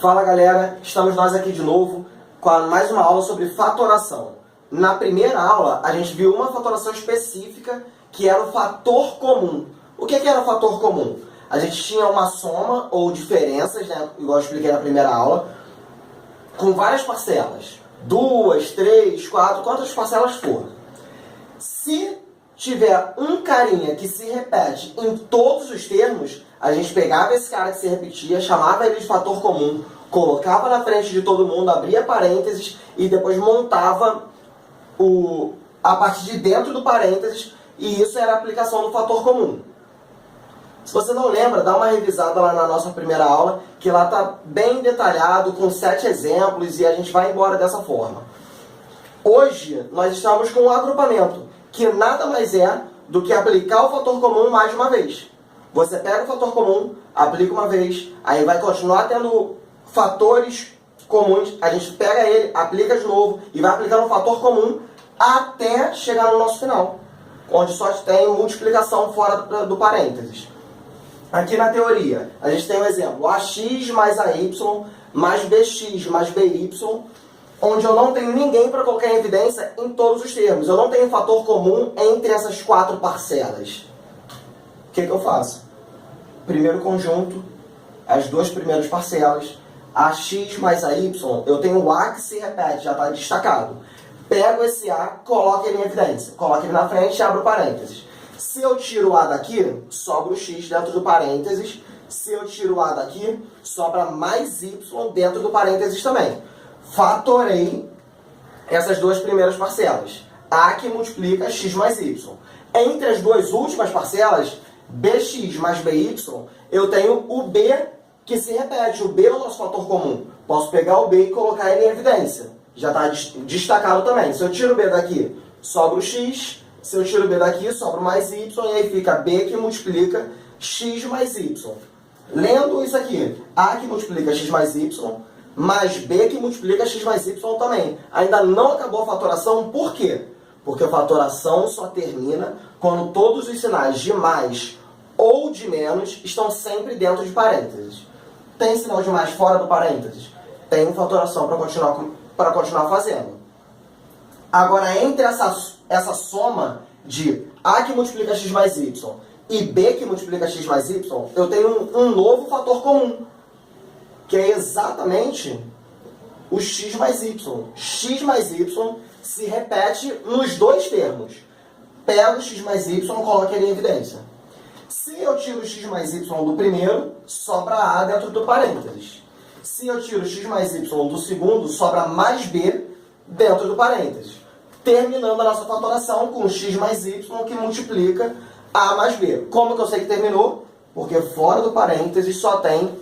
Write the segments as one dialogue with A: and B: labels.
A: Fala galera, estamos nós aqui de novo com mais uma aula sobre fatoração. Na primeira aula a gente viu uma fatoração específica que era o fator comum. O que era o fator comum? A gente tinha uma soma ou diferenças, né, igual eu expliquei na primeira aula, com várias parcelas. 2, 3, 4, quantas parcelas for. Se tiver um carinha que se repete em todos os termos, a gente pegava esse cara que se repetia, chamava ele de fator comum, colocava na frente de todo mundo, abria parênteses e depois montava a parte de dentro do parênteses, e isso era a aplicação do fator comum. Se você não lembra, dá uma revisada lá na nossa primeira aula, que lá está bem detalhado, com 7 exemplos, e a gente vai embora dessa forma. Hoje, nós estamos com um agrupamento, que nada mais é do que aplicar o fator comum mais uma vez. Você pega o fator comum, aplica uma vez, aí vai continuar tendo fatores comuns, a gente pega ele, aplica de novo, e vai aplicando o fator comum até chegar no nosso final, onde só tem multiplicação fora do parênteses. Aqui na teoria, a gente tem um exemplo, ax mais ay mais bx mais by, onde eu não tenho ninguém para colocar em evidência em todos os termos. Eu não tenho fator comum entre essas 4 parcelas. O que eu faço? Primeiro conjunto, as 2 primeiras parcelas, ax mais ay, eu tenho o a que se repete, já está destacado. Pego esse a, coloco ele em evidência, coloco ele na frente e abro parênteses. Se eu tiro o a daqui, sobra o x dentro do parênteses. Se eu tiro o a daqui, sobra mais y dentro do parênteses também. Fatorei essas 2 primeiras parcelas. A que multiplica x mais y. Entre as 2 últimas parcelas, bx mais by, eu tenho o b que se repete. O b é o nosso fator comum. Posso pegar o b e colocar ele em evidência. Já está destacado também. Se eu tiro o b daqui, sobra o x. Se eu tiro o b daqui, sobra mais y. E aí fica b que multiplica x mais y. Lendo isso aqui, a que multiplica x mais y, mais b que multiplica x mais y também. Ainda não acabou a fatoração, por quê? Porque a fatoração só termina quando todos os sinais de mais ou de menos estão sempre dentro de parênteses. Tem sinal de mais fora do parênteses? Tem fatoração para continuar fazendo. Agora, entre essa soma de a que multiplica x mais y e b que multiplica x mais y, eu tenho um novo fator comum, que é exatamente o x mais y. X mais y se repete nos 2 termos. Pego o x mais y e coloco ele em evidência. Se eu tiro o x mais y do primeiro, sobra a dentro do parênteses. Se eu tiro o x mais y do segundo, sobra mais b dentro do parênteses. Terminando a nossa fatoração com x mais y que multiplica a mais b. Como que eu sei que terminou? Porque fora do parênteses só tem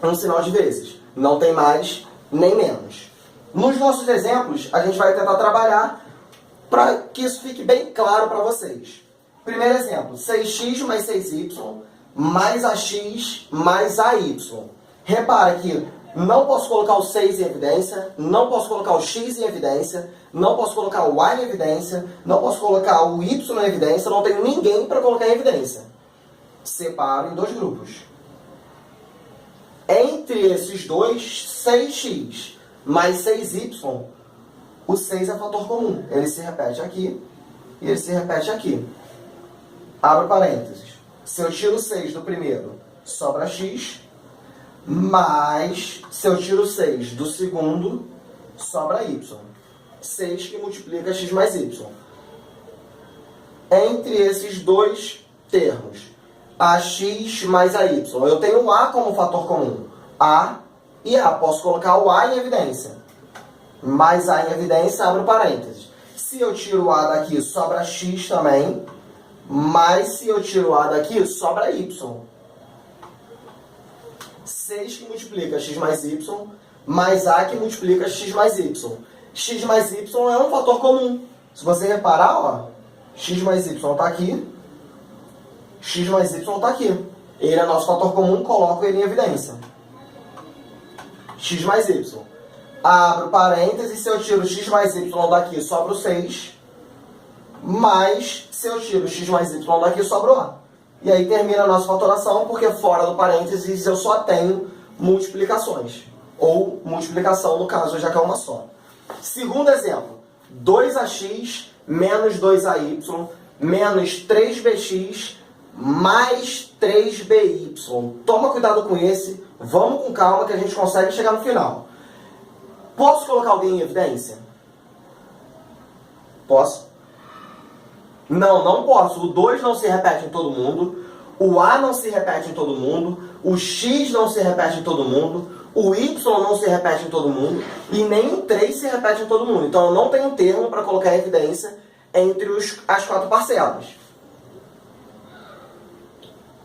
A: um sinal de vezes. Não tem mais nem menos. Nos nossos exemplos, a gente vai tentar trabalhar para que isso fique bem claro para vocês. Primeiro exemplo, 6x mais 6y mais ax mais ay. Repara que não posso colocar o 6 em evidência, não posso colocar o x em evidência, não posso colocar o y em evidência, não posso colocar o y em evidência, não tenho ninguém para colocar em evidência. Separo em 2 grupos. Entre esses dois, 6x mais 6y, o 6 é fator comum. Ele se repete aqui e ele se repete aqui. Abro parênteses. Se eu tiro 6 do primeiro, sobra x. Mas, se eu tiro 6 do segundo, sobra y. 6 que multiplica x mais y. Entre esses 2 termos, ax mais ay, eu tenho o a como fator comum. A e a. Posso colocar o a em evidência. Mais a em evidência, abro parênteses. Se eu tiro o a daqui, sobra x também. Mas, se eu tiro o a daqui, sobra y. 6 que multiplica x mais y, mais a que multiplica x mais y. X mais y é um fator comum. Se você reparar, ó, x mais y está aqui, x mais y está aqui. Ele é nosso fator comum, coloco ele em evidência. X mais y. Abro parênteses, se eu tiro x mais y daqui, sobra o 6. Mas, se eu tiro x mais y daqui, sobra o a. E aí termina a nossa fatoração, porque fora do parênteses eu só tenho multiplicações. Ou multiplicação, no caso, já que é uma só. Segundo exemplo, 2ax menos 2ay menos 3bx mais 3by. Toma cuidado com esse, vamos com calma que a gente consegue chegar no final. Posso colocar alguém em evidência? Posso? Não, não posso. O 2 não se repete em todo mundo, o a não se repete em todo mundo, o x não se repete em todo mundo, o y não se repete em todo mundo e nem o 3 se repete em todo mundo. Então eu não tenho termo para colocar em evidência entre as 4 parcelas.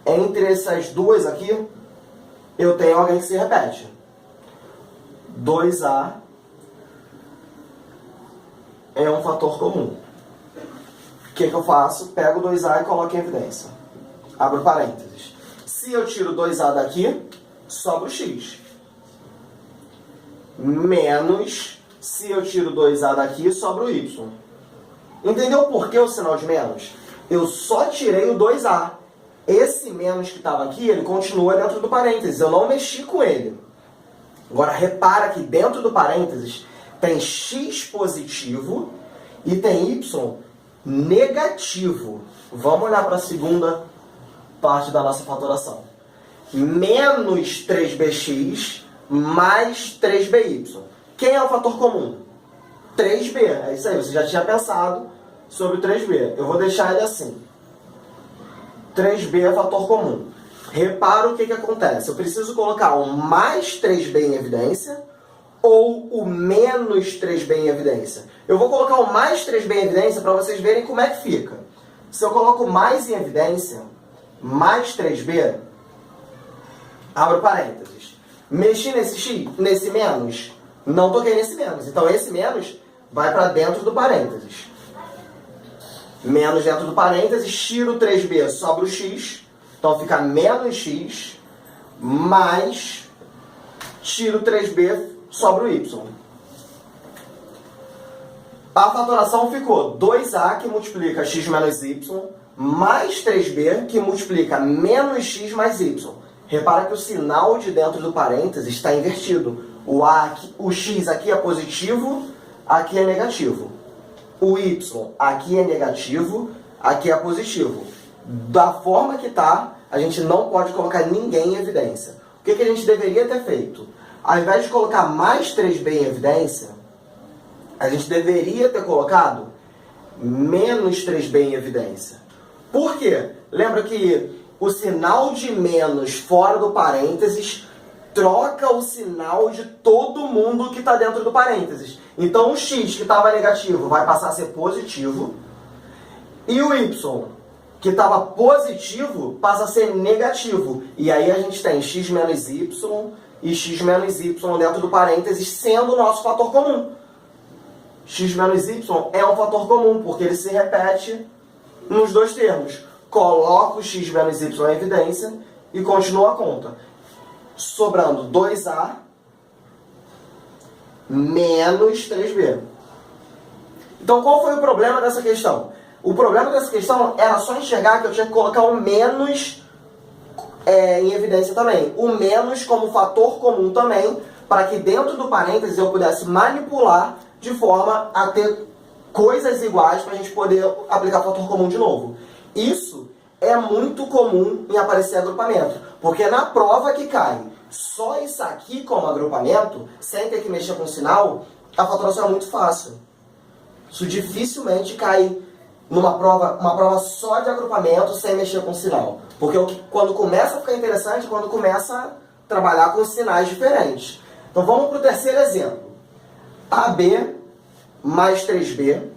A: Entre essas duas aqui, eu tenho alguém que se repete. 2a é um fator comum. O que eu faço? Pego 2a e coloco em evidência. Abro parênteses. Se eu tiro 2a daqui, sobra o x. Menos, se eu tiro 2a daqui, sobra o y. Entendeu por que o sinal de menos? Eu só tirei o 2a. Esse menos que estava aqui, ele continua dentro do parênteses. Eu não mexi com ele. Agora, repara que dentro do parênteses tem x positivo e tem y negativo. Vamos olhar para a segunda parte da nossa fatoração. Menos 3bx mais 3by. Quem é o fator comum? 3b. É isso aí, você já tinha pensado sobre o 3b. Eu vou deixar ele assim. 3b é fator comum. Repara o que acontece. Eu preciso colocar o mais 3b em evidência ou o menos 3b em evidência. Eu vou colocar o mais 3b em evidência para vocês verem como é que fica. Se eu coloco mais em evidência, mais 3b, abro parênteses. Mexi nesse x, nesse menos, não toquei nesse menos. Então esse menos vai para dentro do parênteses. Menos dentro do parênteses, tiro 3b, sobra o x. Então fica menos x, mais, tiro 3b, sobra o y. A fatoração ficou 2a que multiplica x menos y, mais 3b que multiplica menos x mais y. Repara que o sinal de dentro do parênteses está invertido. O x aqui é positivo, aqui é negativo. O y aqui é negativo, aqui é positivo. Da forma que está, a gente não pode colocar ninguém em evidência. O que a gente deveria ter feito? Ao invés de colocar mais 3b em evidência, a gente deveria ter colocado menos 3b em evidência. Por quê? Lembra que o sinal de menos fora do parênteses troca o sinal de todo mundo que está dentro do parênteses. Então o x que estava negativo vai passar a ser positivo e o y que estava positivo passa a ser negativo. E aí a gente tem x menos y e x menos y dentro do parênteses sendo o nosso fator comum. X menos y é um fator comum porque ele se repete nos dois termos. Coloco o x menos y em evidência e continuo a conta. Sobrando 2a menos 3b. Então, qual foi o problema dessa questão? O problema dessa questão era só enxergar que eu tinha que colocar o menos em evidência também. O menos como fator comum também, para que dentro do parênteses eu pudesse manipular de forma a ter coisas iguais para a gente poder aplicar fator comum de novo. Isso é muito comum em aparecer agrupamento, porque na prova que cai só isso aqui como agrupamento, sem ter que mexer com o sinal, a fatoração é muito fácil. Isso dificilmente cai numa prova, uma prova só de agrupamento sem mexer com o sinal. Porque quando começa a ficar interessante, quando começa a trabalhar com sinais diferentes. Então vamos para o terceiro exemplo. AB mais 3B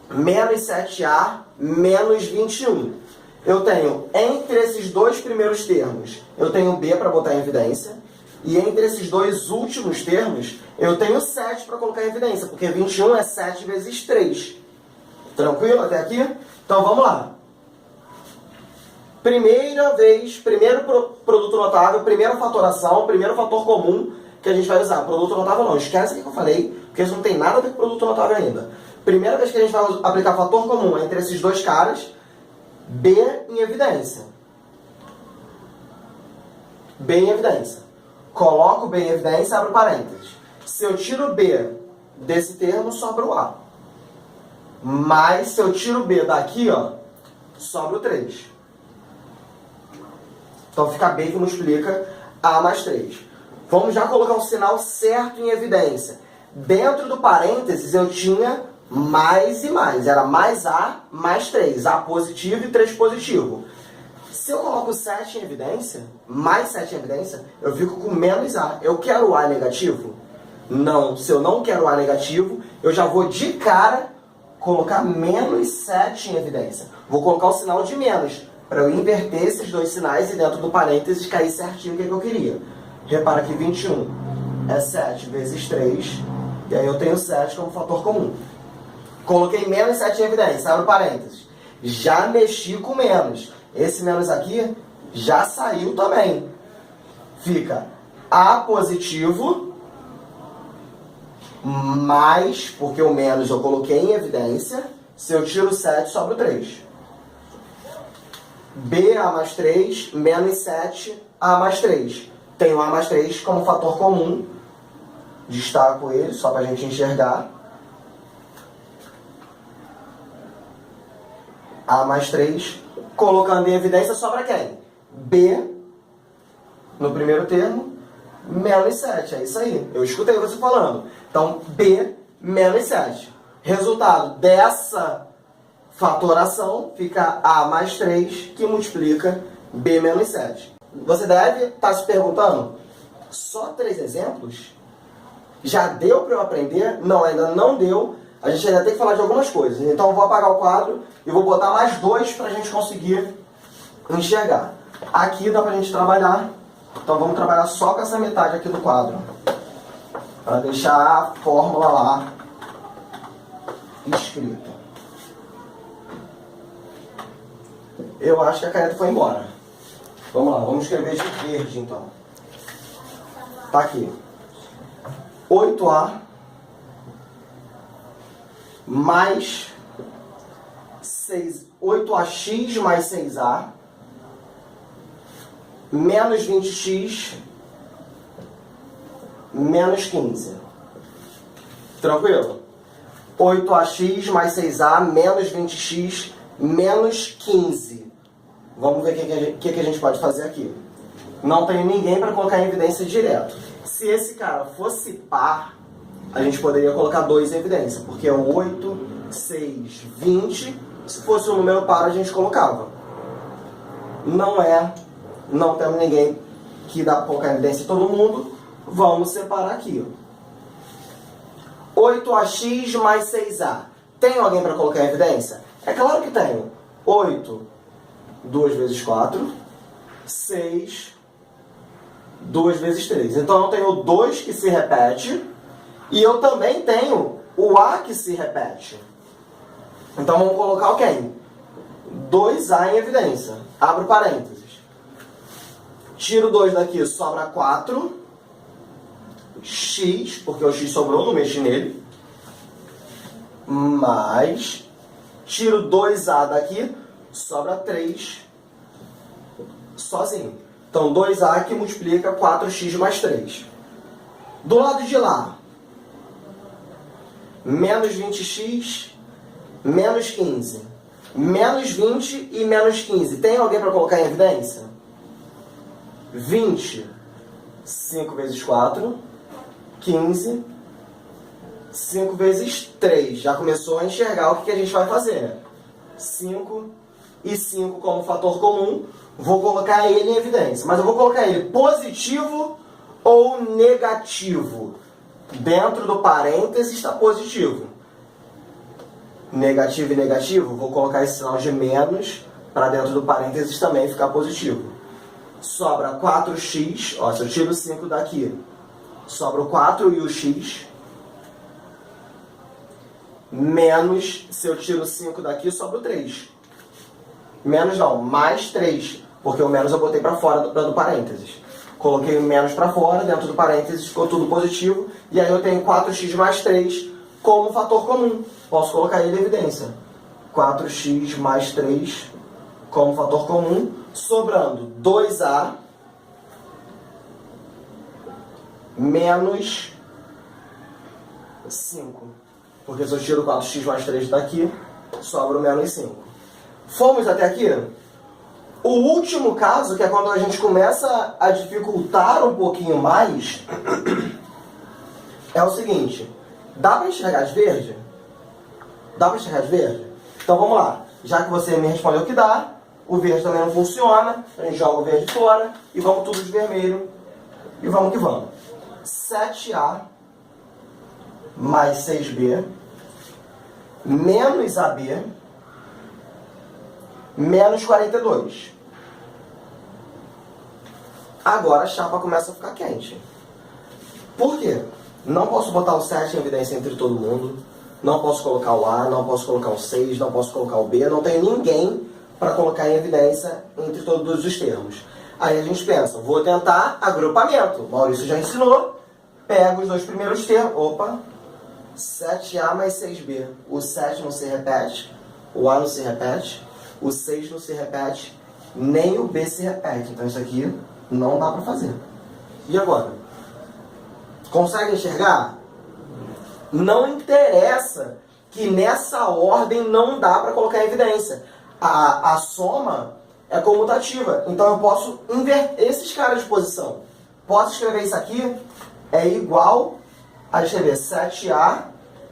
A: menos 7A menos 21. Eu tenho, entre esses dois primeiros termos, eu tenho B para botar em evidência. E entre esses dois últimos termos, eu tenho 7 para colocar em evidência. Porque 21 é 7 vezes 3. Tranquilo até aqui? Então vamos lá. Primeira vez, primeiro produto notável, primeira fatoração, primeiro fator comum que a gente vai usar. Produto notável não, esquece o que eu falei, porque isso não tem nada a ver com produto notável ainda. Primeira vez que a gente vai aplicar fator comum entre esses dois caras, B em evidência. B em evidência. Coloco B em evidência, abro parênteses. Se eu tiro B desse termo, sobra o A. Mas se eu tiro B daqui, ó, sobra o 3. Então fica B que multiplica A mais 3. Vamos já colocar um sinal certo em evidência. Dentro do parênteses eu tinha mais e mais. Era mais A mais 3. A positivo e 3 positivo. Se eu coloco 7 em evidência, mais 7 em evidência, eu fico com menos A. Eu quero o A negativo? Não. Se eu não quero o A negativo, eu já vou de cara colocar menos 7 em evidência. Vou colocar o sinal de menos, para eu inverter esses dois sinais e dentro do parênteses cair certinho o que eu queria. Repara que 21 é 7 vezes 3, e aí eu tenho 7 como fator comum. Coloquei menos 7 em evidência, abro parênteses. Já mexi com menos. Esse menos aqui já saiu também. Fica A positivo mais, porque o menos eu coloquei em evidência, se eu tiro 7, sobra o 3. B, A mais 3, menos 7, A mais 3. Tenho A mais 3 como fator comum. Destaco ele, só para a gente enxergar. A mais 3. Colocando em evidência, sobra quem? B, no primeiro termo, menos 7. É isso aí. Eu escutei você falando. Então, B, menos 7. Resultado dessa fatoração fica A mais 3, que multiplica B menos 7. Você deve estar se perguntando, só 3 exemplos? Já deu para eu aprender? Não, ainda não deu. A gente ainda tem que falar de algumas coisas. Então eu vou apagar o quadro e vou botar mais 2 para a gente conseguir enxergar. Aqui dá para a gente trabalhar. Então vamos trabalhar só com essa metade aqui do quadro. Para deixar a fórmula lá escrita. Eu acho que a caneta foi embora. Vamos lá, vamos escrever de verde então. Tá aqui. 8A mais 8AX mais 6A menos 20x menos 15. Tranquilo? 8AX mais 6A menos 20x menos 15. Vamos ver o que a gente pode fazer aqui. Não tenho ninguém para colocar em evidência direto. Se esse cara fosse par, a gente poderia colocar 2 em evidência, porque é 8, 6, 20. Se fosse um número par, a gente colocava. Não temos ninguém que dá para colocar em evidência todo mundo. Vamos separar aqui. 8AX mais 6A. Tem alguém para colocar em evidência? É claro que tenho. 8, 2 vezes 4. 6, 2 vezes 3. Então eu tenho 2 que se repete. E eu também tenho o A que se repete. Então vamos colocar o quem? 2A em evidência. Abro parênteses. Tiro 2 daqui, sobra 4. X, porque o X sobrou, não mexi nele. Mais. Tiro 2A daqui, sobra 3. Sozinho. Então 2A que multiplica 4x mais 3. Do lado de lá, menos 20x, menos 15. Menos 20 e menos 15. Tem alguém para colocar em evidência? 20, 5 vezes 4, 15, 5 vezes 3. Já começou a enxergar o que a gente vai fazer. 5 e 5 como fator comum. Vou colocar ele em evidência. Mas eu vou colocar ele positivo ou negativo. Dentro do parênteses está positivo. Negativo e negativo, vou colocar esse sinal de menos para dentro do parênteses também ficar positivo. Sobra 4x, ó, se eu tiro 5 daqui, sobra o 4 e o x. Menos, se eu tiro 5 daqui, sobra o 3. Menos não, mais 3, porque o menos eu botei para fora do parênteses. Coloquei o menos para fora, dentro do parênteses ficou tudo positivo, e aí eu tenho 4x mais 3 como fator comum. Posso colocar ele em evidência. 4x mais 3 como fator comum, sobrando 2A menos 5. Porque se eu tiro 4x mais 3 daqui, sobra o menos 5. Fomos até aqui? O último caso, que é quando a gente começa a dificultar um pouquinho mais, é o seguinte. Dá para enxergar de verde? Dá para enxergar de verde? Então vamos lá. Já que você me respondeu que dá, o verde também não funciona, a gente joga o verde fora e vamos tudo de vermelho. E vamos que vamos. 7A mais 6B menos AB menos 42. Agora a chapa começa a ficar quente. Por quê? Não posso botar o 7 em evidência entre todo mundo. Não posso colocar o A, não posso colocar o 6, não posso colocar o B. Não tenho ninguém para colocar em evidência entre todos os termos. Aí a gente pensa, vou tentar agrupamento. Maurício já ensinou. Pega os dois primeiros termos. Opa! 7A mais 6B. O 7 não se repete. O A não se repete. O 6 não se repete. Nem o B se repete. Então isso aqui não dá para fazer. E agora? Consegue enxergar? Não interessa que nessa ordem não dá para colocar em evidência. A soma é comutativa. Então eu posso inverter esses caras de posição. Posso escrever isso aqui? É igual a escrever 7A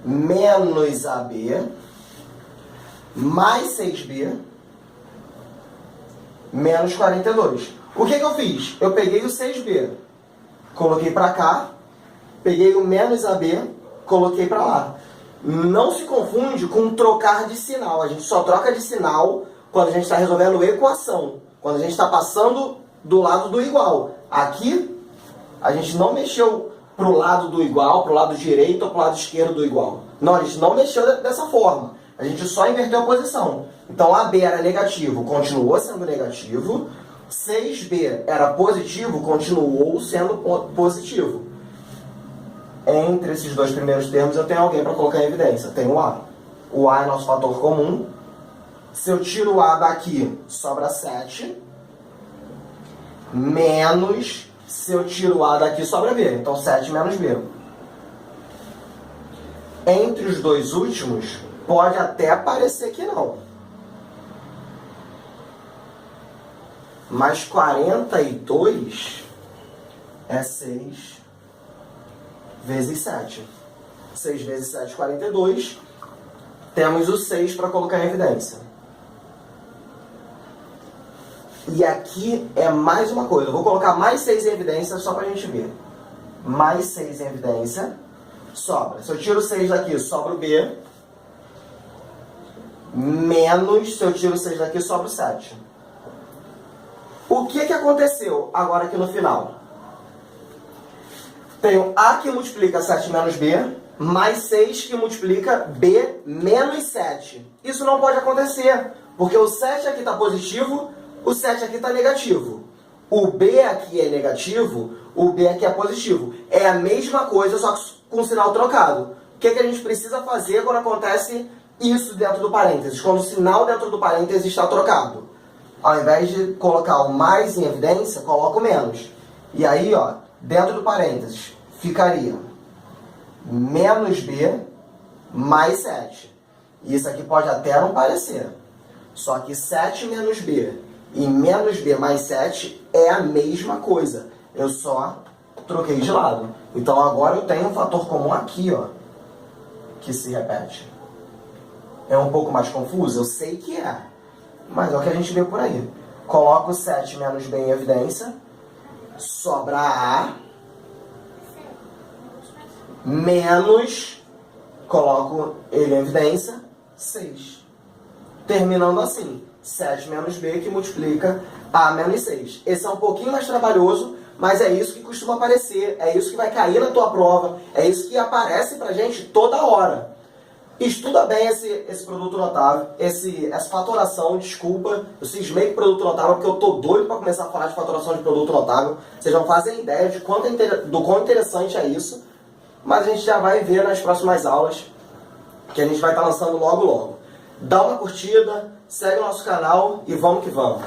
A: menos AB mais 6B menos 42. O que eu fiz? Eu peguei o 6B, coloquei para cá, peguei o menos AB, coloquei para lá. Não se confunde com trocar de sinal. A gente só troca de sinal quando a gente está resolvendo equação. Quando a gente está passando do lado do igual. Aqui, a gente não mexeu para o lado do igual, para o lado direito ou para o lado esquerdo do igual. Não, a gente não mexeu dessa forma. A gente só inverteu a posição. Então, AB era negativo, continuou sendo negativo. 6B era positivo, continuou sendo positivo. Entre esses dois primeiros termos, eu tenho alguém para colocar em evidência. Tenho o A. O A é nosso fator comum. Se eu tiro o A daqui, sobra 7. Menos, se eu tiro o A daqui, sobra B. Então, 7 menos B. Entre os dois últimos, pode até parecer que não. Mas 42 é 6 vezes 7. 6 vezes 7, 42. Temos o 6 para colocar em evidência. E aqui é mais uma coisa. Eu vou colocar mais 6 em evidência só para a gente ver. Mais 6 em evidência. Sobra. Se eu tiro o 6 daqui, sobra o B. Menos, se eu tiro o 6 daqui, sobra o 7. O que aconteceu agora aqui no final? Tenho A que multiplica 7 menos B, mais 6 que multiplica B menos 7. Isso não pode acontecer, porque o 7 aqui está positivo, o 7 aqui está negativo. O B aqui é negativo, o B aqui é positivo. É a mesma coisa, só que com o sinal trocado. O que a gente precisa fazer quando acontece isso dentro do parênteses? Quando o sinal dentro do parênteses está trocado. Ao invés de colocar o mais em evidência, coloco o menos. E aí, ó, dentro do parênteses, ficaria menos B mais 7. Isso aqui pode até não parecer. Só que 7 menos B e menos B mais 7 é a mesma coisa. Eu só troquei de lado. Então agora eu tenho um fator comum aqui, ó, que se repete. É um pouco mais confuso? Eu sei que é. Mas é o que a gente vê por aí. Coloco 7 menos B em evidência. Sobra A. Menos, coloco ele em evidência, 6. Terminando assim, 7 menos B que multiplica A menos 6. Esse é um pouquinho mais trabalhoso, mas é isso que costuma aparecer, é isso que vai cair na tua prova, é isso que aparece pra gente toda hora. Estuda bem esse produto notável, essa fatoração, desculpa, eu cismei com produto notável porque eu tô doido para começar a falar de fatoração de produto notável. Vocês não fazem ideia de do quão interessante é isso, mas a gente já vai ver nas próximas aulas, que a gente vai estar lançando logo logo. Dá uma curtida, segue o nosso canal e vamos que vamos!